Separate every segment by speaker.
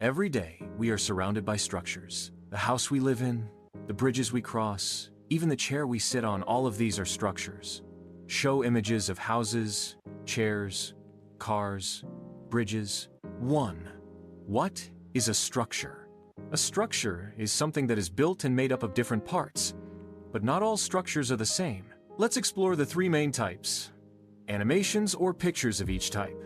Speaker 1: Every day, we are surrounded by structures. The house we live in, the bridges we cross, even the chair we sit on, all of these are structures. Show images of houses, chairs, cars, bridges. 1. What is a structure? A structure is something that is built and made up of different parts, but not all structures are the same. Let's explore the 3 main types. Animations or pictures of each type.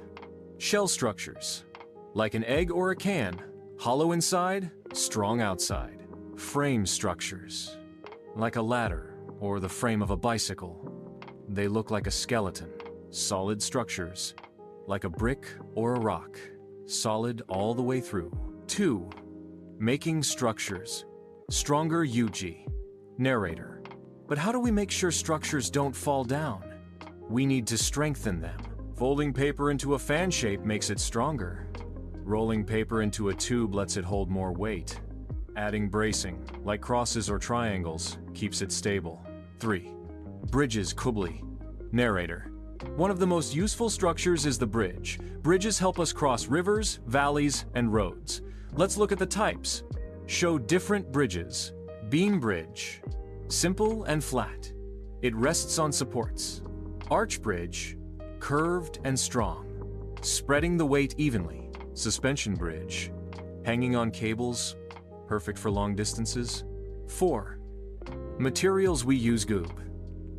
Speaker 1: Shell structures, like an egg or a can, hollow inside, strong outside. Frame structures, like a ladder or the frame of a bicycle. They look like a skeleton. Solid structures, like a brick or a rock, solid all the way through. 2. Making structures. Stronger Yuji. Narrator. But how do we make sure structures don't fall down? We need to strengthen them. Folding paper into a fan shape makes it stronger. Rolling paper into a tube lets it hold more weight. Adding bracing, like crosses or triangles, keeps it stable. 3. Bridges Kubli. Narrator. One of the most useful structures is the bridge. Bridges help us cross rivers, valleys, and roads. Let's look at the types. Show different bridges. Beam bridge. Simple and flat. It rests on supports. Arch bridge. Curved and strong, spreading the weight evenly. Suspension bridge. Hanging on cables, perfect for long distances. 4. Materials we use Goob.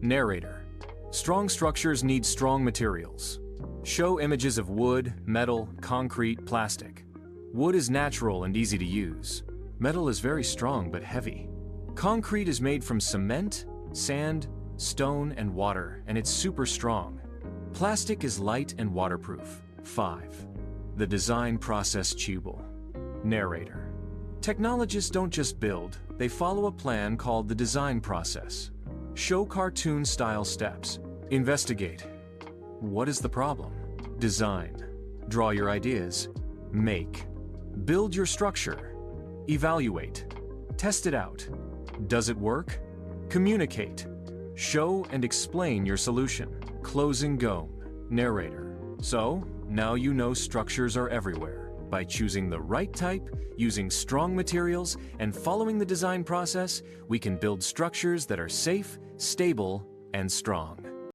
Speaker 1: Narrator. Strong structures need strong materials. Show images of wood, metal, concrete, plastic. Wood is natural and easy to use. Metal is very strong but heavy. Concrete is made from cement, sand, stone, and water, and it's super strong. Plastic is light and waterproof. 5. The design process Chibble. Narrator. Technologists don't just build, they follow a plan called the design process. Show cartoon-style steps. Investigate. What is the problem? Design. Draw your ideas. Make. Build your structure. Evaluate. Test it out. Does it work? Communicate. Show and explain your solution. Closing Gome. Narrator. So, now you know structures are everywhere. By choosing the right type, using strong materials, and following the design process, we can build structures that are safe, stable, and strong.